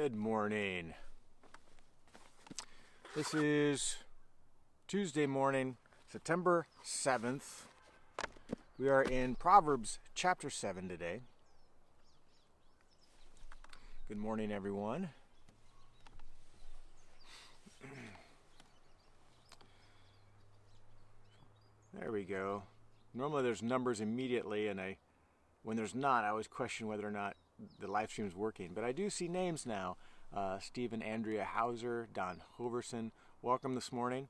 Good morning. This is Tuesday morning, September 7th. We are in Proverbs chapter 7 today. Good morning, everyone. There we go. Normally there's numbers immediately, and when there's not, I always question whether or not the live stream is working. But I do see names now. Steve and Andrea Hauser, Don Hoverson, welcome this morning.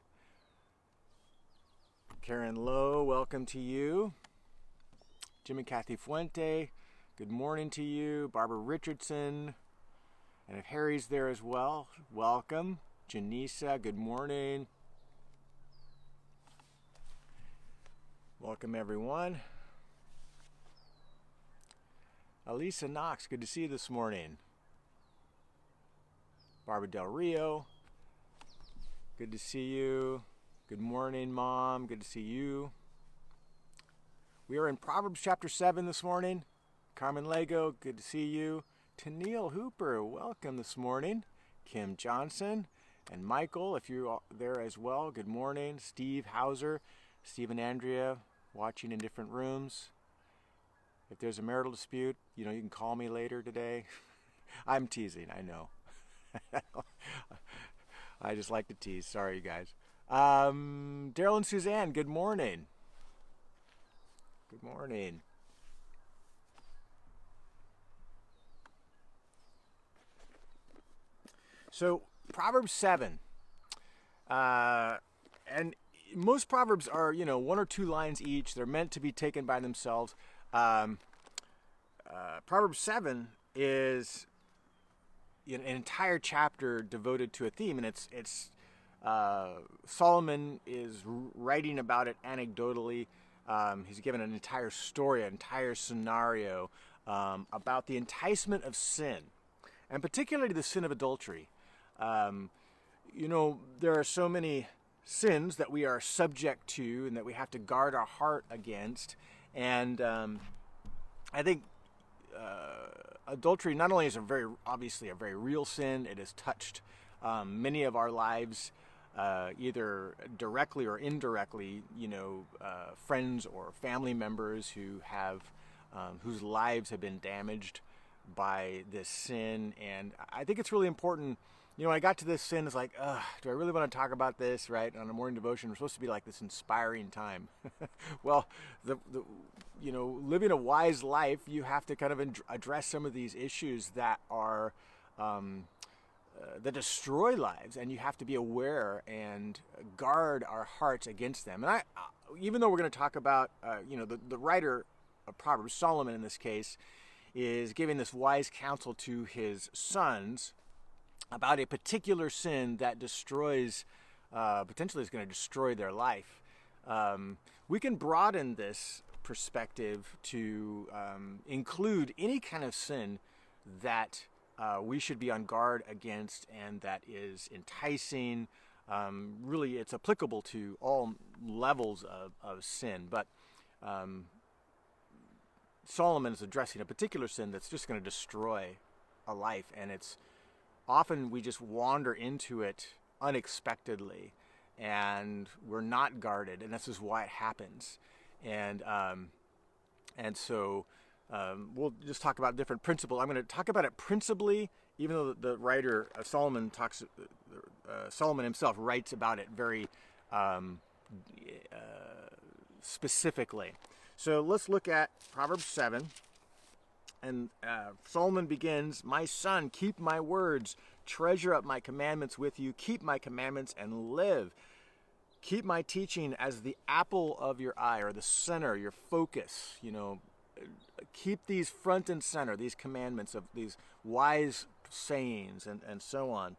Karen Lowe, welcome to you. Jim and Kathy Fuente, good morning to you. Barbara Richardson, and if Harry's there as well, welcome. Janisa, good morning. Welcome, everyone. Elisa Knox, good to see you this morning. Barbara Del Rio, good to see you. Good morning, Mom, good to see you. We are in Proverbs chapter 7 this morning. Carmen Lego, good to see you. Tennille Hooper, welcome this morning. Kim Johnson and Michael, if you're there as well, good morning. Steve Hauser, Steve and Andrea, watching in different rooms. If there's a marital dispute, you can call me later today. I'm teasing, I know. I just like to tease. Sorry, you guys. Daryl and Suzanne, good morning. Good morning. So, Proverbs 7. And most Proverbs are, one or two lines each. They're meant to be taken by themselves. Proverbs 7 is an entire chapter devoted to a theme, and it's Solomon is writing about it anecdotally. He's given an entire story, an entire scenario about the enticement of sin, and particularly the sin of adultery. There are so many sins that we are subject to and that we have to guard our heart against. And I think adultery not only is obviously a very real sin, it has touched many of our lives, either directly or indirectly. Friends or family members whose lives have been damaged by this sin. And I think it's really important. When I got to this sin, it's like, do I really want to talk about this, right? On a morning devotion, we're supposed to be like this inspiring time. Well, living a wise life, you have to kind of address some of these issues that are that destroy lives, and you have to be aware and guard our hearts against them. And even though we're going to talk about, the writer of Proverbs, Solomon in this case, is giving this wise counsel to his sons about a particular sin that potentially is going to destroy their life. We can broaden this perspective to include any kind of sin that we should be on guard against and that is enticing. Really, it's applicable to all levels of sin. But Solomon is addressing a particular sin that's just going to destroy a life, and it's often we just wander into it unexpectedly, and we're not guarded, and this is why it happens. And so we'll just talk about different principles. I'm going to talk about it principally, even though the writer Solomon himself writes about it very specifically. So let's look at Proverbs 7. And Solomon begins, "My son, keep my words, treasure up my commandments with you, keep my commandments and live. Keep my teaching as the apple of your eye," or the center, your focus. Keep these front and center, these commandments of these wise sayings and so on.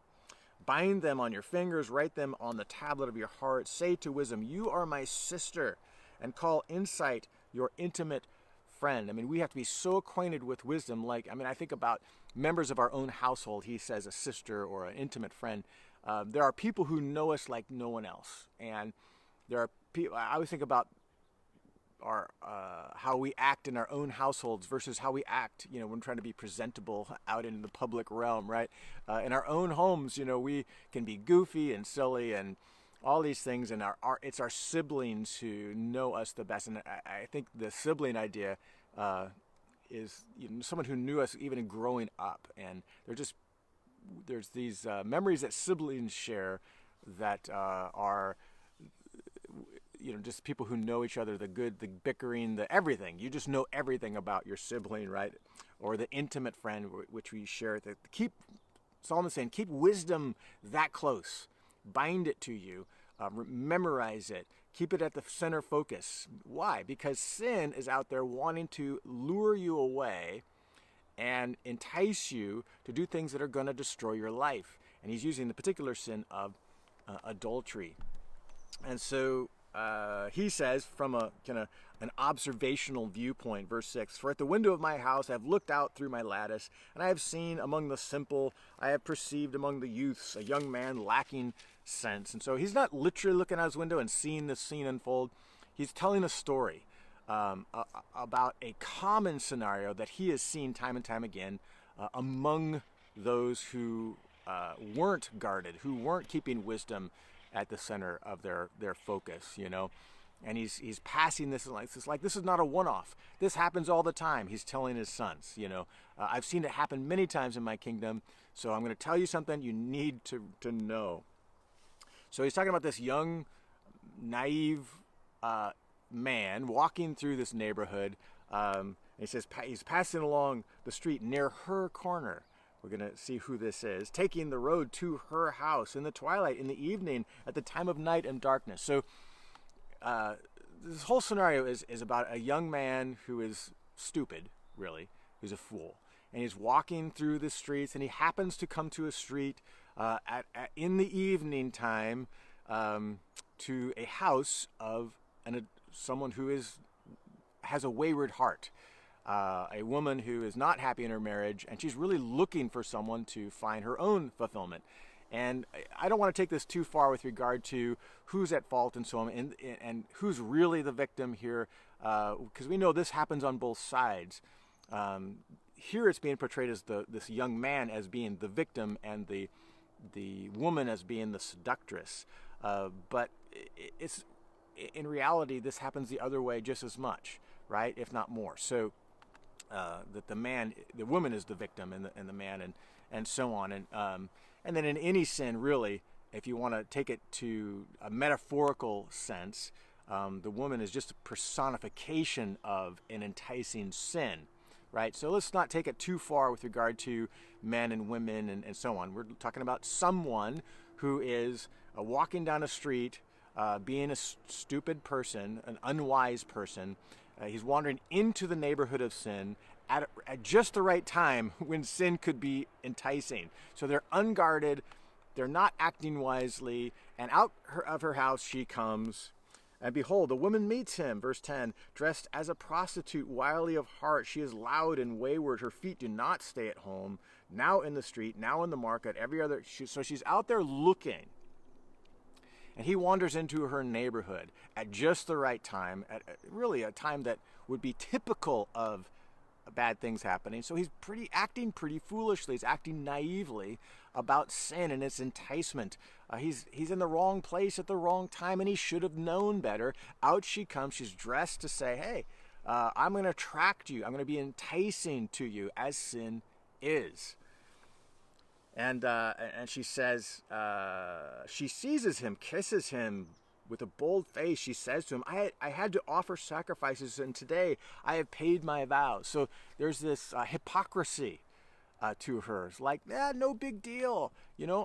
"Bind them on your fingers, write them on the tablet of your heart. Say to wisdom, you are my sister, and call insight your intimate friend." We have to be so acquainted with wisdom. I think about members of our own household. He says a sister or an intimate friend. There are people who know us like no one else. And there are people, I always think about how we act in our own households versus how we act, when we're trying to be presentable out in the public realm, right? In our own homes, we can be goofy and silly and all these things, and it's our siblings who know us the best. And I think the sibling idea is someone who knew us even in growing up, and there's these memories that siblings share that are just people who know each other, the good, the bickering, the everything. You just know everything about your sibling, right? Or the intimate friend, which we share. Solomon's saying, keep wisdom that close. Bind it to you. Memorize it. Keep it at the center focus. Why? Because sin is out there wanting to lure you away and entice you to do things that are going to destroy your life. And he's using the particular sin of adultery. And so he says, from an observational viewpoint, verse 6, for at the window of my house I have looked out through my lattice, and I have seen among the simple, I have perceived among the youths a young man lacking sense. And so he's not literally looking out his window and seeing this scene unfold. He's telling a story about a common scenario that he has seen time and time again among those who weren't guarded, who weren't keeping wisdom at the center of their focus, And he's passing this like this is not a one-off. This happens all the time. He's telling his sons, I've seen it happen many times in my kingdom, so I'm going to tell you something you need to know. So he's talking about this young, naive man walking through this neighborhood. He says he's passing along the street near her corner. We're going to see who this is, taking the road to her house in the twilight, in the evening, at the time of night and darkness. So this whole scenario is about a young man who is stupid, really, who's a fool. And he's walking through the streets, and he happens to come to a street in the evening time to a house of someone who has a wayward heart. A woman who is not happy in her marriage, and she's really looking for someone to find her own fulfillment. And I don't want to take this too far with regard to who's at fault and so on, and who's really the victim here, because we know this happens on both sides. Here it's being portrayed as this young man as being the victim and the woman as being the seductress. But it's in reality, this happens the other way just as much, right? If not more. So that the woman is the victim, and the man, and so on, and then in any sin, really, if you want to take it to a metaphorical sense, the woman is just a personification of an enticing sin, right? So let's not take it too far with regard to men and women and so on. We're talking about someone who is walking down a street, being a stupid person, an unwise person. He's wandering into the neighborhood of sin at just the right time when sin could be enticing. So they're unguarded, they're not acting wisely, and out of her house she comes. And behold, the woman meets him, verse 10, dressed as a prostitute, wily of heart. She is loud and wayward. Her feet do not stay at home. Now in the street, now in the market, so she's out there looking. And he wanders into her neighborhood at just the right time, at really a time that would be typical of bad things happening. So he's acting pretty foolishly. He's acting naively about sin and its enticement. He's in the wrong place at the wrong time, and he should have known better. Out she comes. She's dressed to say, hey, I'm going to attract you. I'm going to be enticing to you, as sin is. And she says, she seizes him, kisses him with a bold face. She says to him, I had to offer sacrifices, and today I have paid my vows. So there's this hypocrisy to her. It's like, no big deal.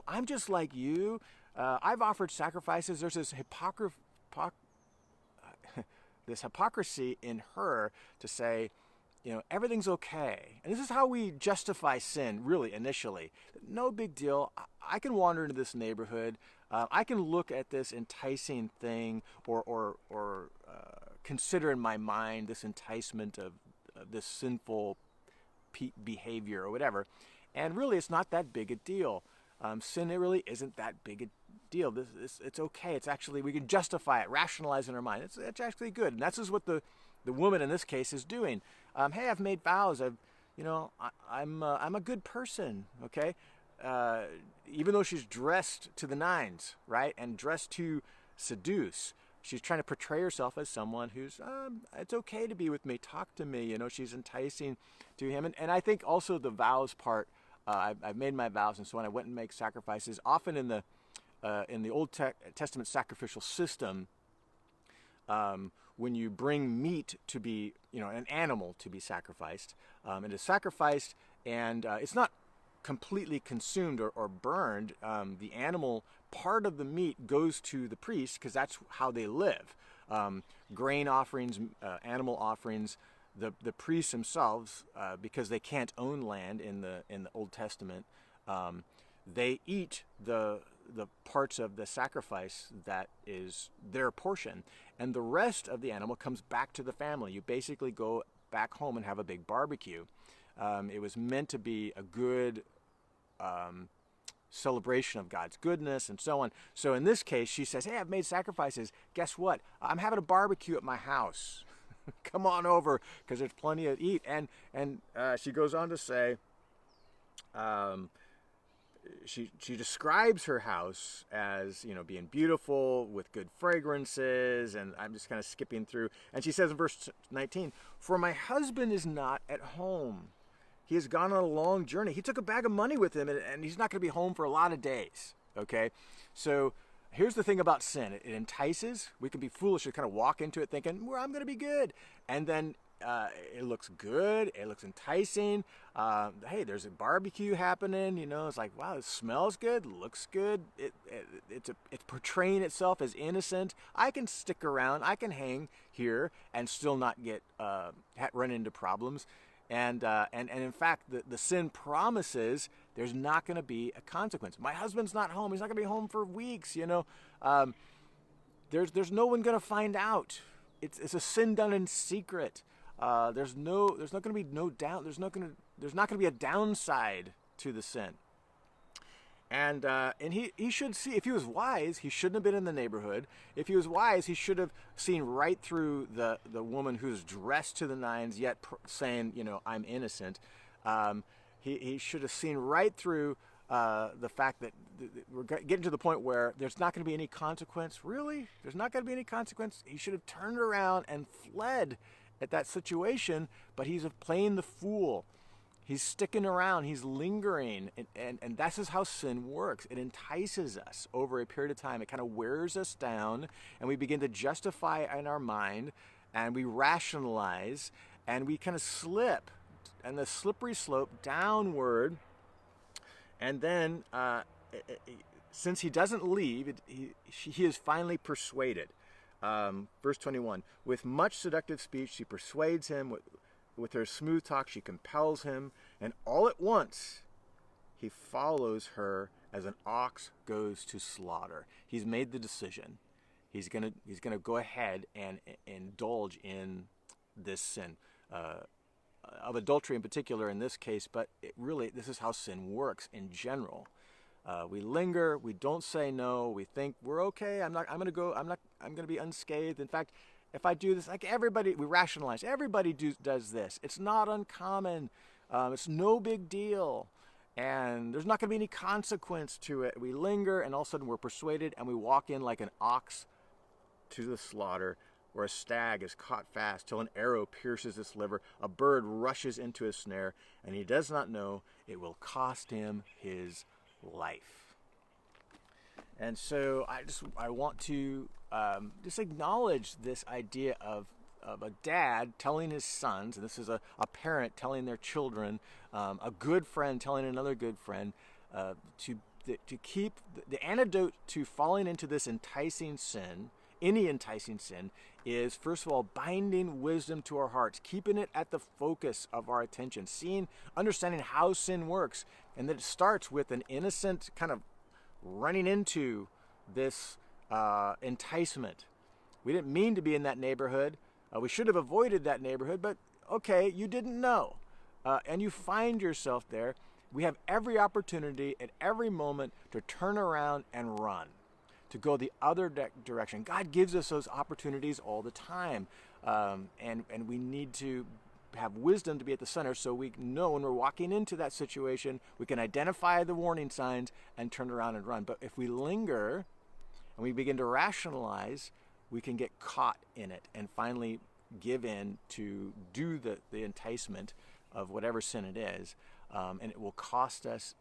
I'm just like you. I've offered sacrifices. There's this hypocrisy in her to say, everything's okay. And this is how we justify sin, really, initially. No big deal. I can wander into this neighborhood. I can look at this enticing thing or consider in my mind this enticement of this sinful behavior or whatever. And really, it's not that big a deal. Sin, it really isn't that big a deal. It's okay. It's actually, we can justify it, rationalize in our mind. It's actually good. And that's just what the the woman in this case is doing. Hey, I've made vows. I'm a good person. Okay, even though she's dressed to the nines, right, and dressed to seduce, she's trying to portray herself as someone who's, it's okay to be with me. Talk to me. She's enticing to him, and I think also the vows part. I've made my vows, and so when I went and make sacrifices, often in the Old Testament sacrificial system, when you bring meat to be, an animal to be sacrificed, it is sacrificed, and it's not completely consumed or burned. The animal, part of the meat goes to the priest because that's how they live. Grain offerings, animal offerings, the priests themselves, because they can't own land in the Old Testament, they eat the parts of the sacrifice that is their portion, and the rest of the animal comes back to the family. You basically go back home and have a big barbecue. It was meant to be a good celebration of God's goodness and so on. So in this case, she says, hey, I've made sacrifices. Guess what? I'm having a barbecue at my house. Come on over, because there's plenty to eat. And she goes on to say, she describes her house as, being beautiful with good fragrances, and I'm just kind of skipping through. And she says in verse 19, for my husband is not at home. He has gone on a long journey. He took a bag of money with him, and he's not going to be home for a lot of days. Okay? So here's the thing about sin. It entices. We can be foolish to kind of walk into it thinking, well, I'm going to be good. And then it looks good. It looks enticing. Hey, there's a barbecue happening. It's like, wow, it smells good, looks good. It's portraying itself as innocent. I can stick around. I can hang here and still not get run into problems. And in fact, the sin promises there's not going to be a consequence. My husband's not home. He's not going to be home for weeks. There's no one going to find out. It's a sin done in secret. There's not going to be no doubt. There's not going to be a downside to the sin. And he should see, if he was wise, he shouldn't have been in the neighborhood. If he was wise, he should have seen right through the woman who's dressed to the nines, yet saying, I'm innocent. He should have seen right through the fact that we're getting to the point where there's not going to be any consequence. Really? There's not going to be any consequence? He should have turned around and fled at that situation, but he's playing the fool. He's sticking around, he's lingering, and that's just how sin works. It entices us over a period of time. It kind of wears us down, and we begin to justify in our mind, and we rationalize, and we kind of slip, and the slippery slope downward, and then since he doesn't leave, he is finally persuaded. Verse 21, with much seductive speech, she persuades him. With her smooth talk, she compels him, and all at once, he follows her as an ox goes to slaughter. He's made the decision. He's gonna go ahead and indulge in this sin of adultery in particular in this case. But this is how sin works in general. We linger. We don't say no. We think we're okay. I'm gonna be unscathed. In fact, if I do this, like everybody, we rationalize. Everybody does this. It's not uncommon. It's no big deal. And there's not going to be any consequence to it. We linger, and all of a sudden we're persuaded, and we walk in like an ox to the slaughter, where a stag is caught fast till an arrow pierces its liver. A bird rushes into a snare, and he does not know it will cost him his life. And so I want to just acknowledge this idea of a dad telling his sons, and this is a parent telling their children, a good friend telling another good friend, to keep the antidote to falling into this enticing sin, any enticing sin, is first of all binding wisdom to our hearts, keeping it at the focus of our attention, understanding how sin works, and that it starts with an innocent kind of running into this enticement. We didn't mean to be in that neighborhood. We should have avoided that neighborhood, but okay, you didn't know. And you find yourself there. We have every opportunity at every moment to turn around and run, to go the other direction. God gives us those opportunities all the time. And we need to have wisdom to be at the center, so we know when we're walking into that situation, we can identify the warning signs and turn around and run. But if we linger and we begin to rationalize, we can get caught in it and finally give in to do the enticement of whatever sin it is, and it will cost us.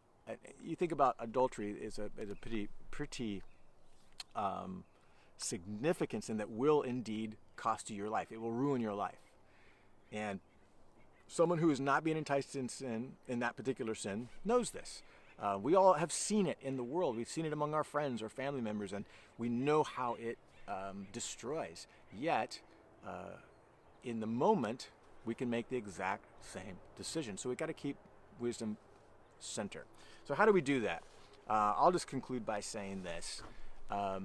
You think about adultery is a pretty significant sin that will indeed cost you your life. It will ruin your life. And someone who is not being enticed in sin, in that particular sin, knows this. We all have seen it in the world. We've seen it among our friends or family members, and we know how it destroys. Yet, in the moment, we can make the exact same decision. So we've got to keep wisdom center. So how do we do that? I'll just conclude by saying this. A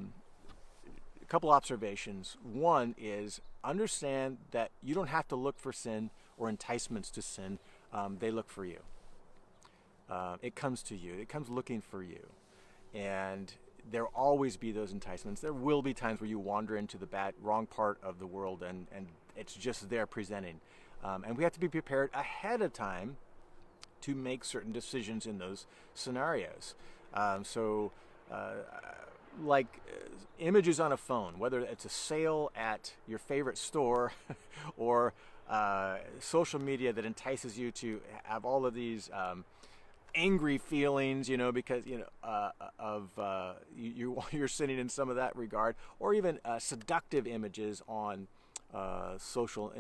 couple observations. One is understand that you don't have to look for sin or enticements to sin. They look for you. It comes to you. It comes looking for you. And there will always be those enticements. There will be times where you wander into the wrong part of the world, and it's just there presenting. And we have to be prepared ahead of time to make certain decisions in those scenarios. Like images on a phone, whether it's a sale at your favorite store or social media that entices you to have all of these angry feelings, because you're sitting in some of that regard, or even seductive images on social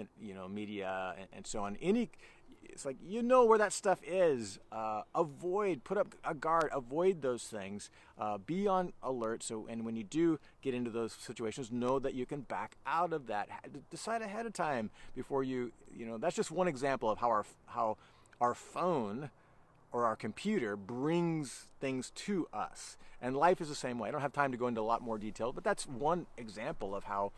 media and so on. It's like where that stuff is. Put up a guard, avoid those things. Be on alert. And when you do get into those situations, know that you can back out of that. Decide ahead of time before that's just one example of how our phone or our computer brings things to us. And life is the same way. I don't have time to go into a lot more detail, but that's one example of how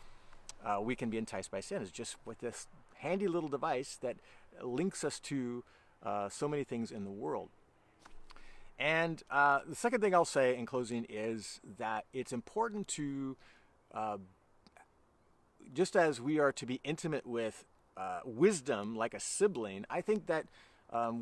we can be enticed by sin, is just with this handy little device that links us to so many things in the world. And the second thing I'll say in closing is that it's important to, just as we are to be intimate with wisdom like a sibling, I think that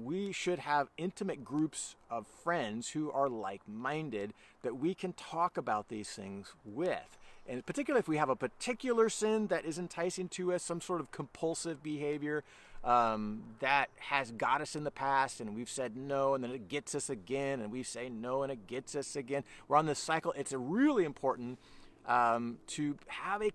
we should have intimate groups of friends who are like-minded that we can talk about these things with. And particularly if we have a particular sin that is enticing to us, some sort of compulsive behavior that has got us in the past, and we've said no, and then it gets us again, and we say no, and it gets us again. We're on this cycle. It's really important to have a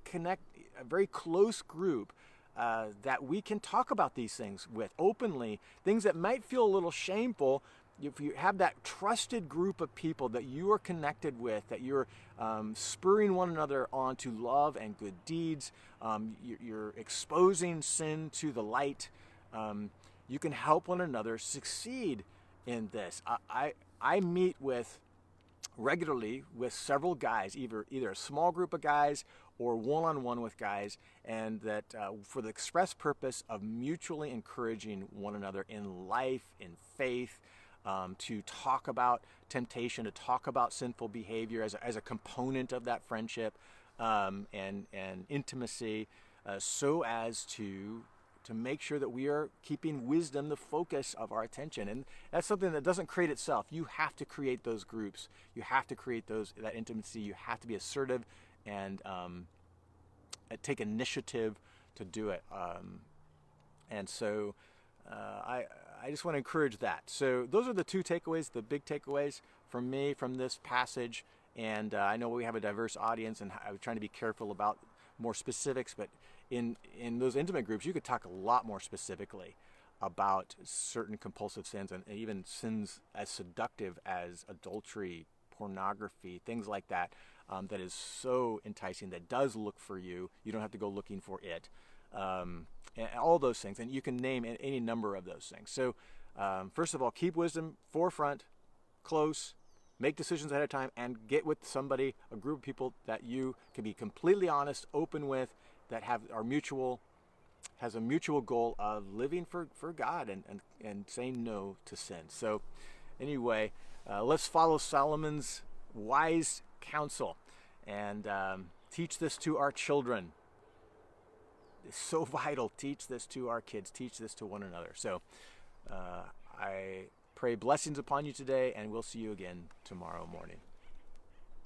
very close group that we can talk about these things with openly, things that might feel a little shameful. If you have that trusted group of people that you are connected with, that you're spurring one another on to love and good deeds, you're exposing sin to the light, you can help one another succeed in this. I meet regularly with several guys, either a small group of guys or one-on-one with guys, and that for the express purpose of mutually encouraging one another in life, in faith, to talk about temptation, to talk about sinful behavior as a component of that friendship and intimacy, so as to make sure that we are keeping wisdom the focus of our attention. And that's something that doesn't create itself. You have to create those groups. You have to create that intimacy. You have to be assertive and take initiative to do it. And so I just want to encourage that. So those are the two takeaways, the big takeaways from me from this passage. And I know we have a diverse audience, and I'm trying to be careful about more specifics, but in those intimate groups, you could talk a lot more specifically about certain compulsive sins, and even sins as seductive as adultery, pornography, things like that, that is so enticing, that does look for you. You don't have to go looking for it. And all those things, and you can name any number of those things. So first of all, keep wisdom forefront, close, make decisions ahead of time, and get with somebody, a group of people that you can be completely honest, open with, that has a mutual goal of living for God and saying no to sin. So anyway, let's follow Solomon's wise counsel and teach this to our children. is so vital. Teach this to our kids. Teach this to one another. So I pray blessings upon you today, and we'll see you again tomorrow morning.